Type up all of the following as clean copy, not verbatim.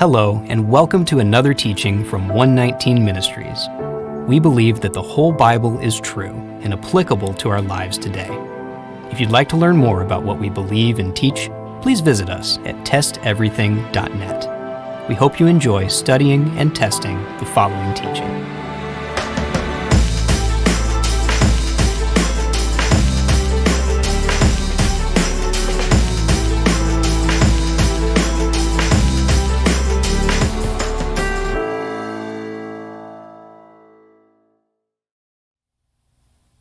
Hello, and welcome to another teaching from 119 Ministries. We believe that the whole Bible is true and applicable to our lives today. If you'd like to learn more about what we believe and teach, please visit us at testeverything.net. We hope you enjoy studying and testing the following teaching.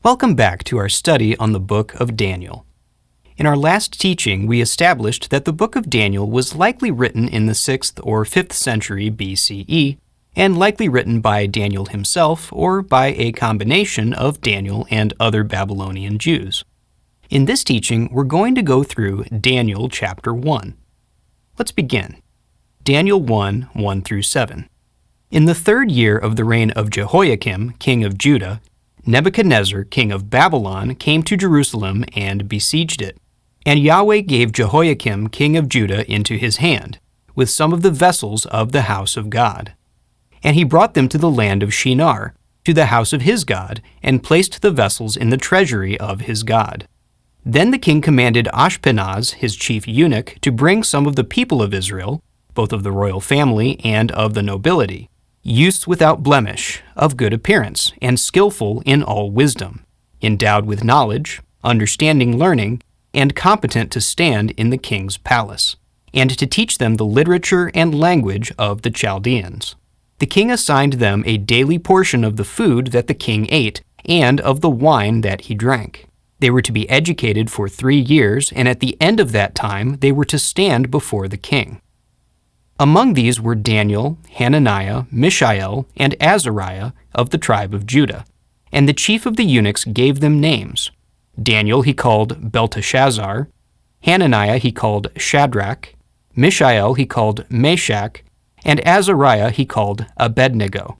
Welcome back to our study on the book of Daniel. In our last teaching, we established that the book of Daniel was likely written in the 6th or 5th century BCE, and likely written by Daniel himself or by a combination of Daniel and other Babylonian Jews. In this teaching, we're going to go through Daniel chapter 1. Let's begin. Daniel 1, 1 through 7. In the 3rd year of the reign of Jehoiakim, king of Judah, Nebuchadnezzar, king of Babylon, came to Jerusalem and besieged it. And Yahweh gave Jehoiakim, king of Judah, into his hand, with some of the vessels of the house of God. And he brought them to the land of Shinar, to the house of his God, and placed the vessels in the treasury of his God. Then the king commanded Ashpenaz, his chief eunuch, to bring some of the people of Israel, both of the royal family and of the nobility, youths without blemish, of good appearance, and skillful in all wisdom, endowed with knowledge, understanding learning, and competent to stand in the king's palace, and to teach them the literature and language of the Chaldeans. The king assigned them a daily portion of the food that the king ate, and of the wine that he drank. They were to be educated for 3 years, and at the end of that time they were to stand before the king. Among these were Daniel, Hananiah, Mishael, and Azariah of the tribe of Judah. And the chief of the eunuchs gave them names. Daniel he called Belteshazzar, Hananiah he called Shadrach, Mishael he called Meshach, and Azariah he called Abednego.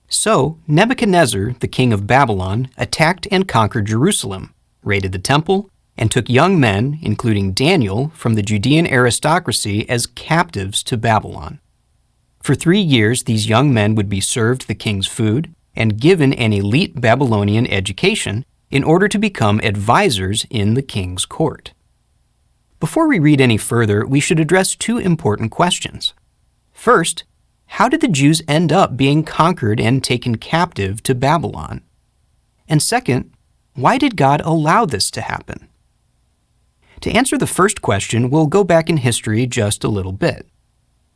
So Nebuchadnezzar, the king of Babylon, attacked and conquered Jerusalem, raided the temple, and took young men, including Daniel, from the Judean aristocracy as captives to Babylon. For 3 years, these young men would be served the king's food and given an elite Babylonian education in order to become advisors in the king's court. Before we read any further, we should address 2 important questions. First, how did the Jews end up being conquered and taken captive to Babylon? And second, why did God allow this to happen? To answer the first question, we'll go back in history just a little bit.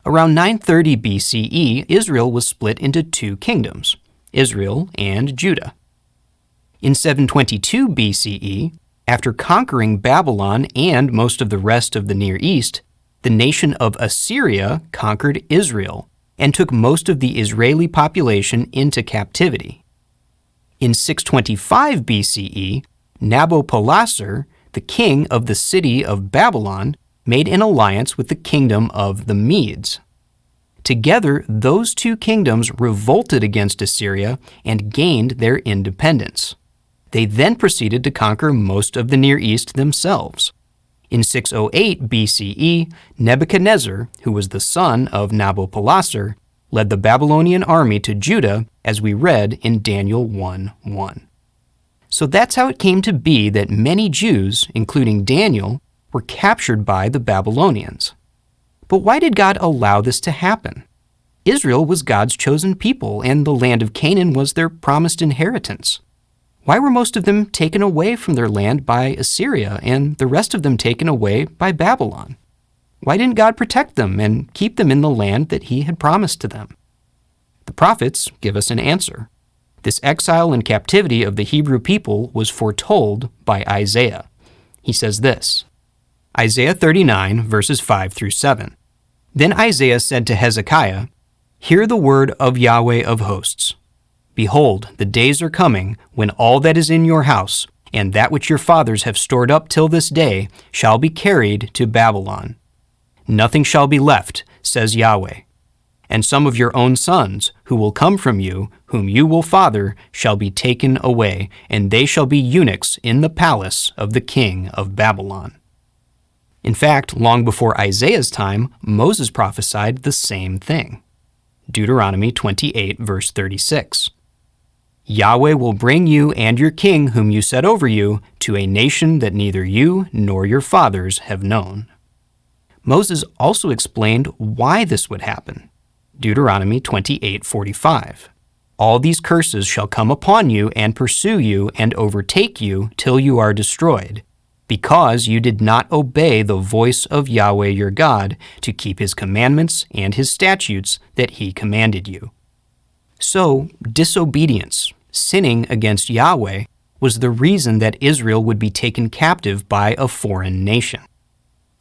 Around 930 BCE, Israel was split into 2 kingdoms, Israel and Judah. In 722 BCE, after conquering Babylon and most of the rest of the Near East, the nation of Assyria conquered Israel and took most of the Israeli population into captivity. In 625 BCE, Nabopolassar, the king of the city of Babylon, made an alliance with the kingdom of the Medes. Together, those 2 kingdoms revolted against Assyria and gained their independence. They then proceeded to conquer most of the Near East themselves. In 608 BCE, Nebuchadnezzar, who was the son of Nabopolassar, led the Babylonian army to Judah, as we read in Daniel 1:1. So that's how it came to be that many Jews, including Daniel, were captured by the Babylonians. But why did God allow this to happen? Israel was God's chosen people, and the land of Canaan was their promised inheritance. Why were most of them taken away from their land by Assyria, and the rest of them taken away by Babylon? Why didn't God protect them and keep them in the land that He had promised to them? The prophets give us an answer. This exile and captivity of the Hebrew people was foretold by Isaiah. He says this, Isaiah 39, verses 5 through 7. Then Isaiah said to Hezekiah, "Hear the word of Yahweh of hosts. Behold, the days are coming when all that is in your house, and that which your fathers have stored up till this day, shall be carried to Babylon. Nothing shall be left, says Yahweh. And some of your own sons, who will come from you, whom you will father, shall be taken away, and they shall be eunuchs in the palace of the king of Babylon." In fact, long before Isaiah's time, Moses prophesied the same thing. Deuteronomy 28, verse 36. Yahweh will bring you and your king whom you set over you to a nation that neither you nor your fathers have known. Moses also explained why this would happen. Deuteronomy 28:45. All these curses shall come upon you and pursue you and overtake you till you are destroyed, because you did not obey the voice of Yahweh your God to keep his commandments and his statutes that he commanded you. So, disobedience, sinning against Yahweh, was the reason that Israel would be taken captive by a foreign nation.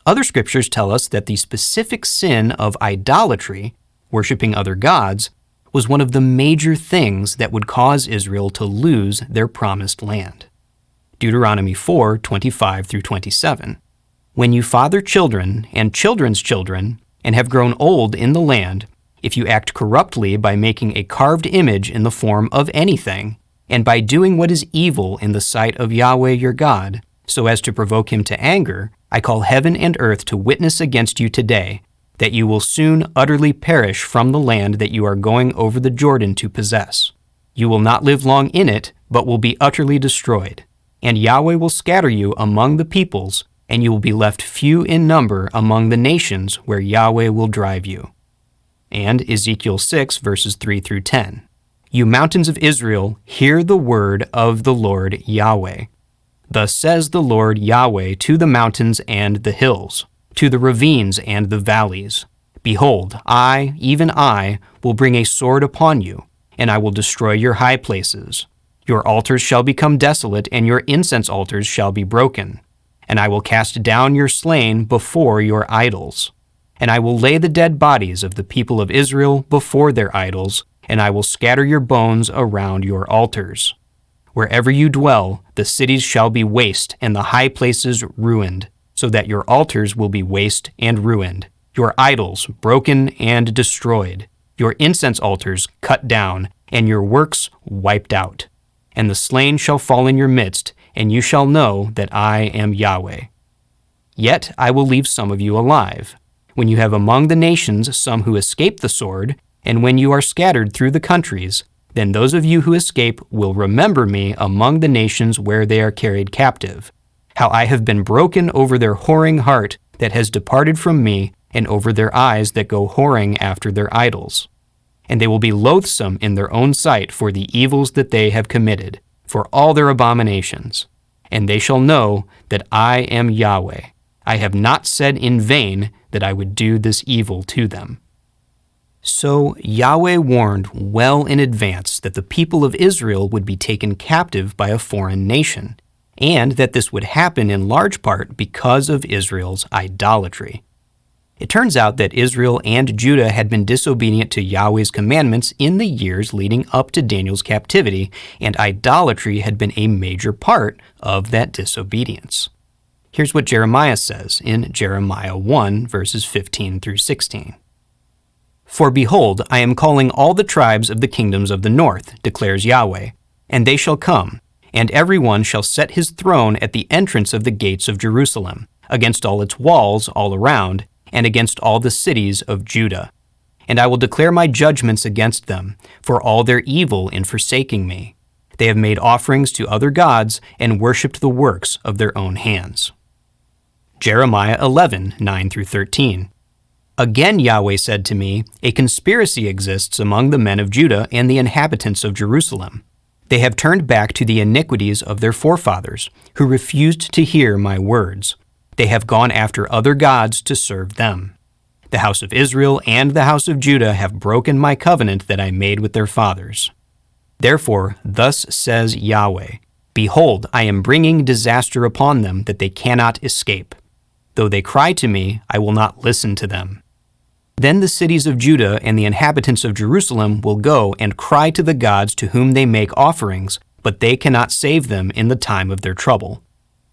Other scriptures tell us that the specific sin of idolatry, worshiping other gods, was one of the major things that would cause Israel to lose their promised land. Deuteronomy 4:25-27. When you father children and children's children and have grown old in the land, if you act corruptly by making a carved image in the form of anything, and by doing what is evil in the sight of Yahweh your God, so as to provoke him to anger, I call heaven and earth to witness against you today, that you will soon utterly perish from the land that you are going over the Jordan to possess. You will not live long in it, but will be utterly destroyed. And Yahweh will scatter you among the peoples, and you will be left few in number among the nations where Yahweh will drive you. And Ezekiel 6, verses 3-10. You mountains of Israel, hear the word of the Lord Yahweh. Thus says the Lord Yahweh to the mountains and the hills, to the ravines and the valleys. Behold, I, even I, will bring a sword upon you, and I will destroy your high places. Your altars shall become desolate, and your incense altars shall be broken. And I will cast down your slain before your idols. And I will lay the dead bodies of the people of Israel before their idols, and I will scatter your bones around your altars. Wherever you dwell, the cities shall be waste, and the high places ruined, so that your altars will be waste and ruined, your idols broken and destroyed, your incense altars cut down, and your works wiped out. And the slain shall fall in your midst, and you shall know that I am Yahweh. Yet I will leave some of you alive, when you have among the nations some who escape the sword, and when you are scattered through the countries, then those of you who escape will remember me among the nations where they are carried captive, how I have been broken over their whoring heart that has departed from me, and over their eyes that go whoring after their idols. And they will be loathsome in their own sight for the evils that they have committed, for all their abominations. And they shall know that I am Yahweh. I have not said in vain that I would do this evil to them. So Yahweh warned well in advance that the people of Israel would be taken captive by a foreign nation, and that this would happen in large part because of Israel's idolatry. It turns out that Israel and Judah had been disobedient to Yahweh's commandments in the years leading up to Daniel's captivity, and idolatry had been a major part of that disobedience. Here's what Jeremiah says in Jeremiah 1, verses 15-16. For behold, I am calling all the tribes of the kingdoms of the north, declares Yahweh, and they shall come, and every one shall set his throne at the entrance of the gates of Jerusalem, against all its walls all around, and against all the cities of Judah. And I will declare my judgments against them, for all their evil in forsaking me. They have made offerings to other gods, and worshipped the works of their own hands. Jeremiah 11, 9-13. Again Yahweh said to me, a conspiracy exists among the men of Judah and the inhabitants of Jerusalem. They have turned back to the iniquities of their forefathers, who refused to hear my words. They have gone after other gods to serve them. The house of Israel and the house of Judah have broken my covenant that I made with their fathers. Therefore, thus says Yahweh, behold, I am bringing disaster upon them that they cannot escape. Though they cry to me, I will not listen to them. Then the cities of Judah and the inhabitants of Jerusalem will go and cry to the gods to whom they make offerings, but they cannot save them in the time of their trouble.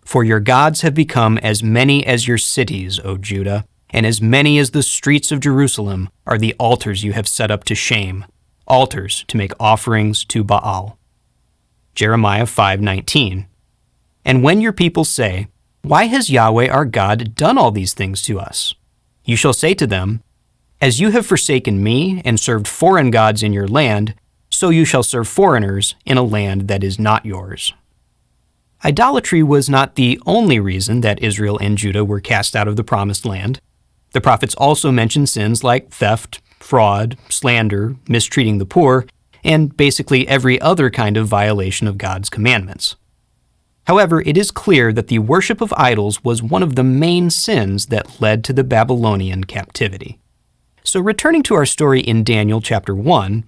For your gods have become as many as your cities, O Judah, and as many as the streets of Jerusalem are the altars you have set up to shame, altars to make offerings to Baal. Jeremiah 5:19. And when your people say, "Why has Yahweh our God done all these things to us?" You shall say to them, "As you have forsaken me and served foreign gods in your land, so you shall serve foreigners in a land that is not yours." Idolatry was not the only reason that Israel and Judah were cast out of the Promised Land. The prophets also mention sins like theft, fraud, slander, mistreating the poor, and basically every other kind of violation of God's commandments. However, it is clear that the worship of idols was one of the main sins that led to the Babylonian captivity. So returning to our story in Daniel chapter 1,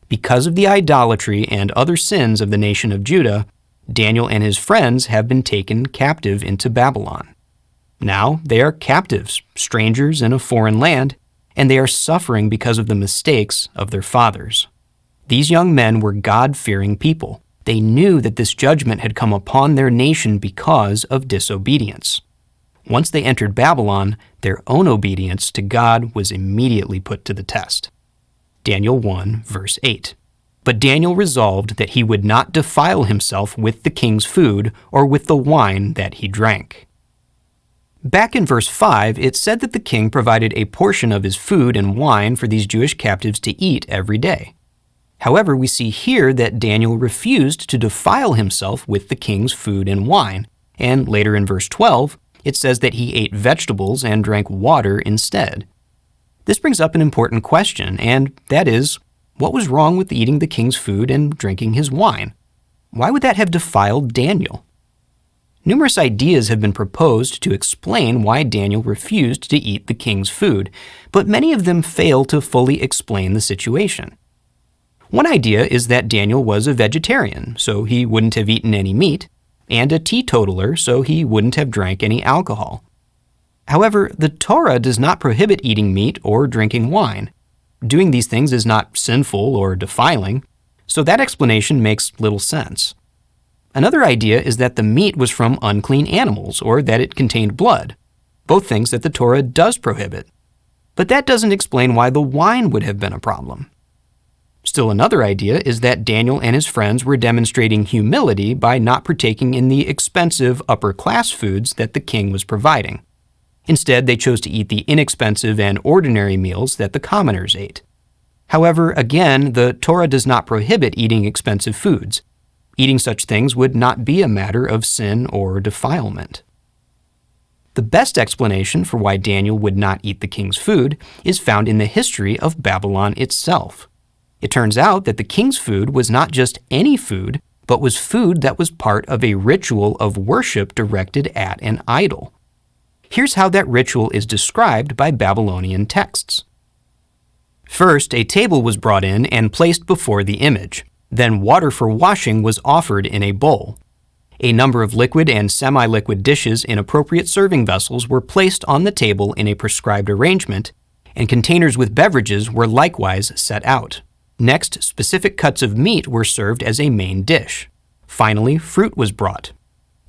because of the idolatry and other sins of the nation of Judah, Daniel and his friends have been taken captive into Babylon. Now they are captives, strangers in a foreign land, and they are suffering because of the mistakes of their fathers. These young men were God-fearing people. They knew that this judgment had come upon their nation because of disobedience. Once they entered Babylon, their own obedience to God was immediately put to the test. Daniel 1, verse 8. But Daniel resolved that he would not defile himself with the king's food or with the wine that he drank. Back in verse 5, it said that the king provided a portion of his food and wine for these Jewish captives to eat every day. However, we see here that Daniel refused to defile himself with the king's food and wine, and later in verse 12, it says that he ate vegetables and drank water instead. This brings up an important question, and that is, what was wrong with eating the king's food and drinking his wine? Why would that have defiled Daniel? Numerous ideas have been proposed to explain why Daniel refused to eat the king's food, but many of them fail to fully explain the situation. One idea is that Daniel was a vegetarian, so he wouldn't have eaten any meat, and a teetotaler, so he wouldn't have drank any alcohol. However, the Torah does not prohibit eating meat or drinking wine. Doing these things is not sinful or defiling, so that explanation makes little sense. Another idea is that the meat was from unclean animals or that it contained blood, both things that the Torah does prohibit. But that doesn't explain why the wine would have been a problem. Still another idea is that Daniel and his friends were demonstrating humility by not partaking in the expensive upper-class foods that the king was providing. Instead, they chose to eat the inexpensive and ordinary meals that the commoners ate. However, again, the Torah does not prohibit eating expensive foods. Eating such things would not be a matter of sin or defilement. The best explanation for why Daniel would not eat the king's food is found in the history of Babylon itself. It turns out that the king's food was not just any food, but was food that was part of a ritual of worship directed at an idol. Here's how that ritual is described by Babylonian texts. First, a table was brought in and placed before the image. Then water for washing was offered in a bowl. A number of liquid and semi-liquid dishes in appropriate serving vessels were placed on the table in a prescribed arrangement, and containers with beverages were likewise set out. Next, specific cuts of meat were served as a main dish. Finally, fruit was brought.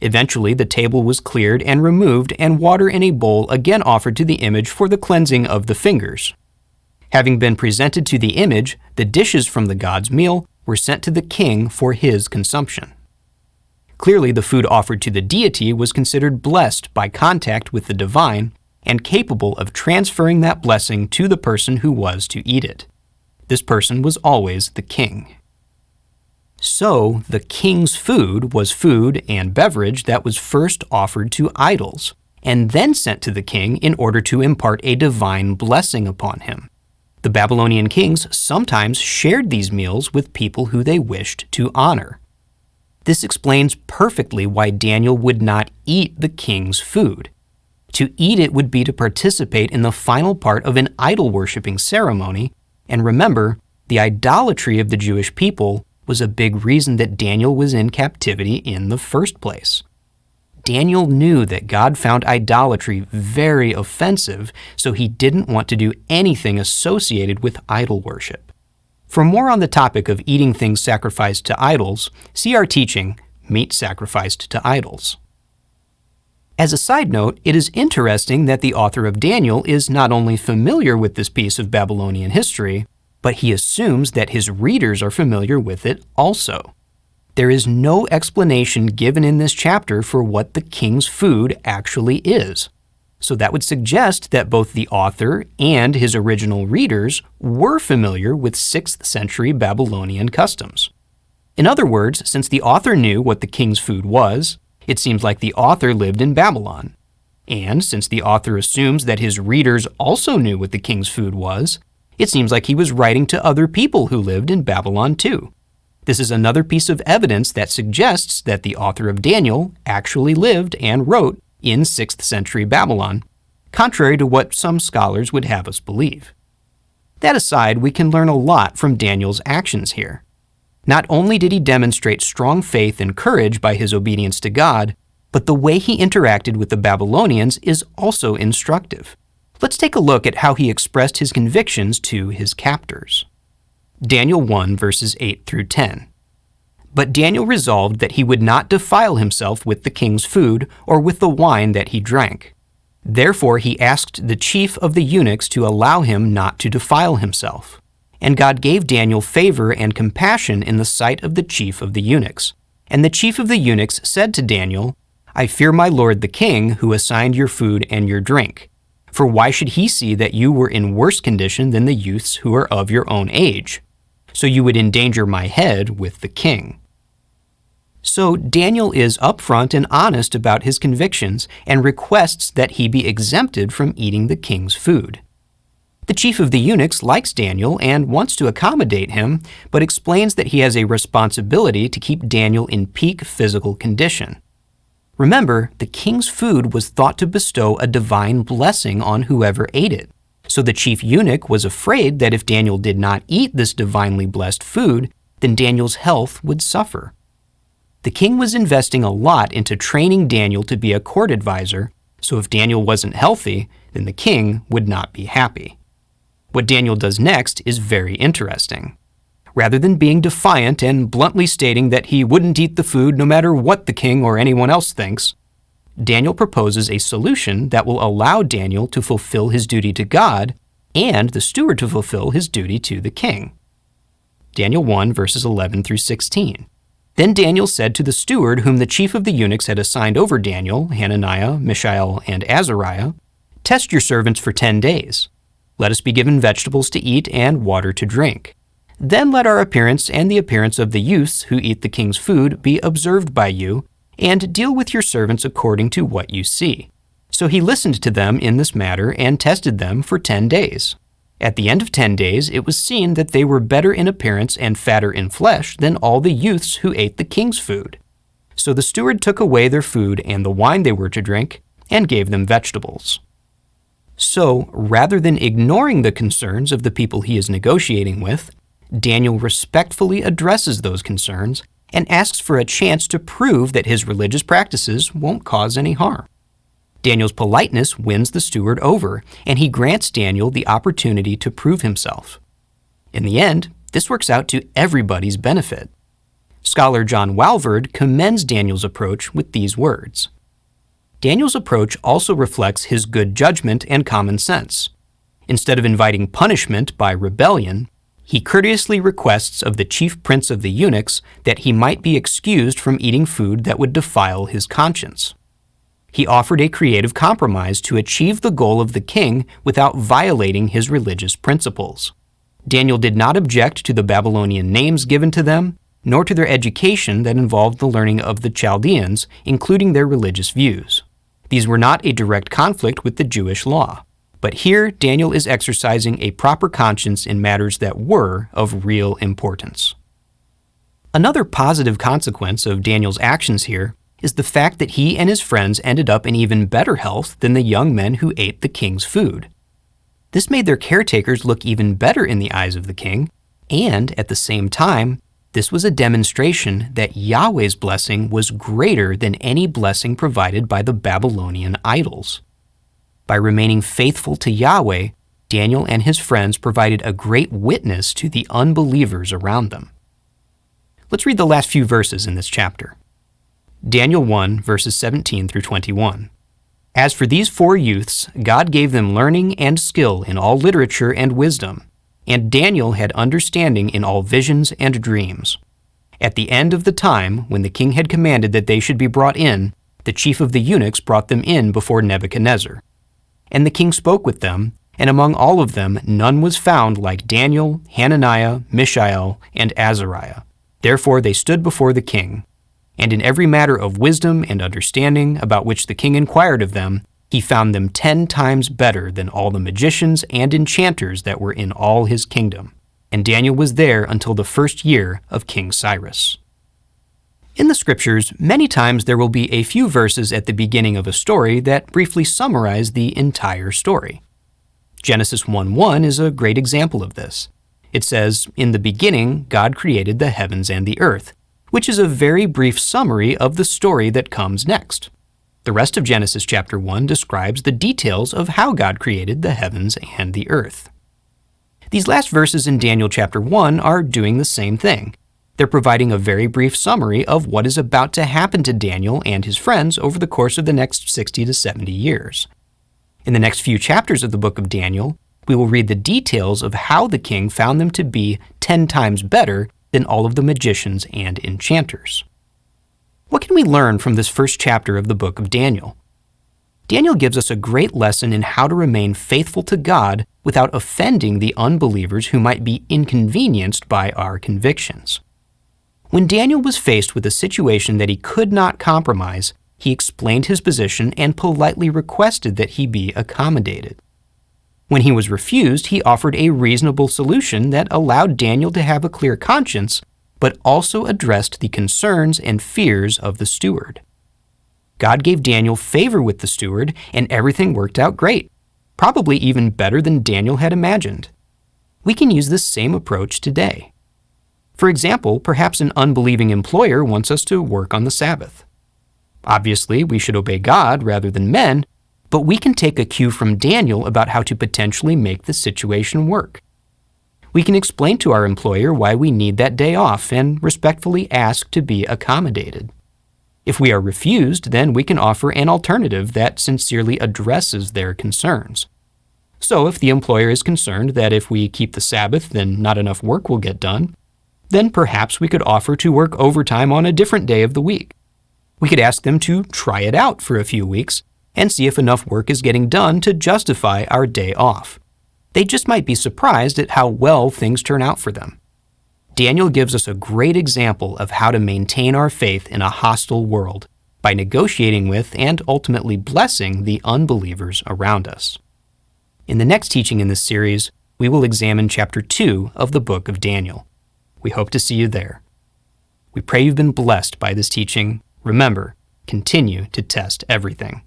Eventually, the table was cleared and removed, and water in a bowl again offered to the image for the cleansing of the fingers. Having been presented to the image, the dishes from the god's meal were sent to the king for his consumption. Clearly, the food offered to the deity was considered blessed by contact with the divine and capable of transferring that blessing to the person who was to eat it. This person was always the king. So, the king's food was food and beverage that was first offered to idols, and then sent to the king in order to impart a divine blessing upon him. The Babylonian kings sometimes shared these meals with people who they wished to honor. This explains perfectly why Daniel would not eat the king's food. To eat it would be to participate in the final part of an idol-worshipping ceremony, and remember, the idolatry of the Jewish people was a big reason that Daniel was in captivity in the first place. Daniel knew that God found idolatry very offensive, so he didn't want to do anything associated with idol worship. For more on the topic of eating things sacrificed to idols, see our teaching, Meat Sacrificed to Idols. As a side note, it is interesting that the author of Daniel is not only familiar with this piece of Babylonian history, but he assumes that his readers are familiar with it also. there is no explanation given in this chapter for what the king's food actually is. So that would suggest that both the author and his original readers were familiar with 6th century Babylonian customs. In other words, since the author knew what the king's food was, it seems like the author lived in Babylon. And since the author assumes that his readers also knew what the king's food was, it seems like he was writing to other people who lived in Babylon too. This is another piece of evidence that suggests that the author of Daniel actually lived and wrote in 6th century Babylon, contrary to what some scholars would have us believe. That aside, we can learn a lot from Daniel's actions here. Not only did he demonstrate strong faith and courage by his obedience to God, but the way he interacted with the Babylonians is also instructive. Let's take a look at how he expressed his convictions to his captors. Daniel 1 verses 8 through 10. But Daniel resolved that he would not defile himself with the king's food or with the wine that he drank. Therefore he asked the chief of the eunuchs to allow him not to defile himself. And God gave Daniel favor and compassion in the sight of the chief of the eunuchs. And the chief of the eunuchs said to Daniel, I fear my lord the king, who assigned your food and your drink. For why should he see that you were in worse condition than the youths who are of your own age? So you would endanger my head with the king. So Daniel is upfront and honest about his convictions and requests that he be exempted from eating the king's food. The chief of the eunuchs likes Daniel and wants to accommodate him, but explains that he has a responsibility to keep Daniel in peak physical condition. Remember, the king's food was thought to bestow a divine blessing on whoever ate it. So the chief eunuch was afraid that if Daniel did not eat this divinely blessed food, then Daniel's health would suffer. The king was investing a lot into training Daniel to be a court advisor, so if Daniel wasn't healthy, then the king would not be happy. What Daniel does next is very interesting. Rather than being defiant and bluntly stating that he wouldn't eat the food no matter what the king or anyone else thinks, Daniel proposes a solution that will allow Daniel to fulfill his duty to God and the steward to fulfill his duty to the king. Daniel 1 verses 11 through 16. Then Daniel said to the steward whom the chief of the eunuchs had assigned over Daniel, Hananiah, Mishael, and Azariah, Test your servants for 10 days. Let us be given vegetables to eat and water to drink. Then let our appearance and the appearance of the youths who eat the king's food be observed by you, and deal with your servants according to what you see. So he listened to them in this matter and tested them for 10 days. At the end of 10 days, it was seen that they were better in appearance and fatter in flesh than all the youths who ate the king's food. So the steward took away their food and the wine they were to drink, and gave them vegetables. So, rather than ignoring the concerns of the people he is negotiating with, Daniel respectfully addresses those concerns and asks for a chance to prove that his religious practices won't cause any harm. Daniel's politeness wins the steward over, and he grants Daniel the opportunity to prove himself. In the end, this works out to everybody's benefit. Scholar John Walvoord commends Daniel's approach with these words. Daniel's approach also reflects his good judgment and common sense. Instead of inviting punishment by rebellion, he courteously requests of the chief prince of the eunuchs that he might be excused from eating food that would defile his conscience. He offered a creative compromise to achieve the goal of the king without violating his religious principles. Daniel did not object to the Babylonian names given to them, nor to their education that involved the learning of the Chaldeans, including their religious views. These were not a direct conflict with the Jewish law. But here, Daniel is exercising a proper conscience in matters that were of real importance. Another positive consequence of Daniel's actions here is the fact that he and his friends ended up in even better health than the young men who ate the king's food. This made their caretakers look even better in the eyes of the king, and at the same time, this was a demonstration that Yahweh's blessing was greater than any blessing provided by the Babylonian idols. By remaining faithful to Yahweh, Daniel and his friends provided a great witness to the unbelievers around them. Let's read the last few verses in this chapter. Daniel 1, verses 17 through 21. As for these 4 youths, God gave them learning and skill in all literature and wisdom, and Daniel had understanding in all visions and dreams. At the end of the time, when the king had commanded that they should be brought in, the chief of the eunuchs brought them in before Nebuchadnezzar. And the king spoke with them, and among all of them none was found like Daniel, Hananiah, Mishael, and Azariah. Therefore they stood before the king. And in every matter of wisdom and understanding about which the king inquired of them, he found them 10 times better than all the magicians and enchanters that were in all his kingdom. And Daniel was there until the first year of King Cyrus. In the scriptures, many times there will be a few verses at the beginning of a story that briefly summarize the entire story. Genesis 1:1 is a great example of this. It says, "In the beginning, God created the heavens and the earth," which is a very brief summary of the story that comes next. The rest of Genesis chapter 1 describes the details of how God created the heavens and the earth. These last verses in Daniel chapter 1 are doing the same thing. They're providing a very brief summary of what is about to happen to Daniel and his friends over the course of the next 60 to 70 years. In the next few chapters of the book of Daniel, we will read the details of how the king found them to be 10 times better than all of the magicians and enchanters. What can we learn from this first chapter of the book of Daniel? Daniel gives us a great lesson in how to remain faithful to God without offending the unbelievers who might be inconvenienced by our convictions. When Daniel was faced with a situation that he could not compromise, he explained his position and politely requested that he be accommodated. When he was refused, he offered a reasonable solution that allowed Daniel to have a clear conscience, but also addressed the concerns and fears of the steward. God gave Daniel favor with the steward, and everything worked out great, probably even better than Daniel had imagined. We can use this same approach today. For example, perhaps an unbelieving employer wants us to work on the Sabbath. Obviously, we should obey God rather than men, but we can take a cue from Daniel about how to potentially make the situation work. We can explain to our employer why we need that day off and respectfully ask to be accommodated. If we are refused, then we can offer an alternative that sincerely addresses their concerns. So if the employer is concerned that if we keep the Sabbath, then not enough work will get done, then perhaps we could offer to work overtime on a different day of the week. We could ask them to try it out for a few weeks and see if enough work is getting done to justify our day off. They just might be surprised at how well things turn out for them. Daniel gives us a great example of how to maintain our faith in a hostile world by negotiating with and ultimately blessing the unbelievers around us. In the next teaching in this series, we will examine chapter 2 of the book of Daniel. We hope to see you there. We pray you've been blessed by this teaching. Remember, continue to test everything.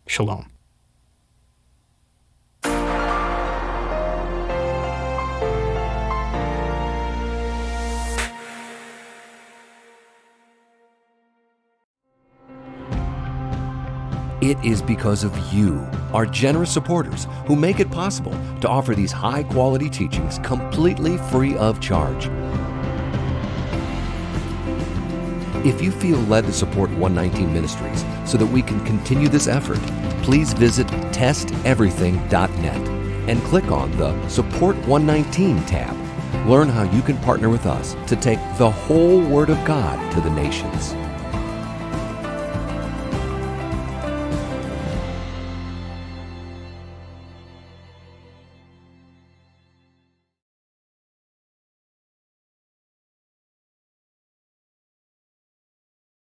Shalom. It is because of you, our generous supporters, who make it possible to offer these high-quality teachings completely free of charge. If you feel led to support 119 Ministries so that we can continue this effort, please visit testeverything.net and click on the Support 119 tab. Learn how you can partner with us to take the whole Word of God to the nations.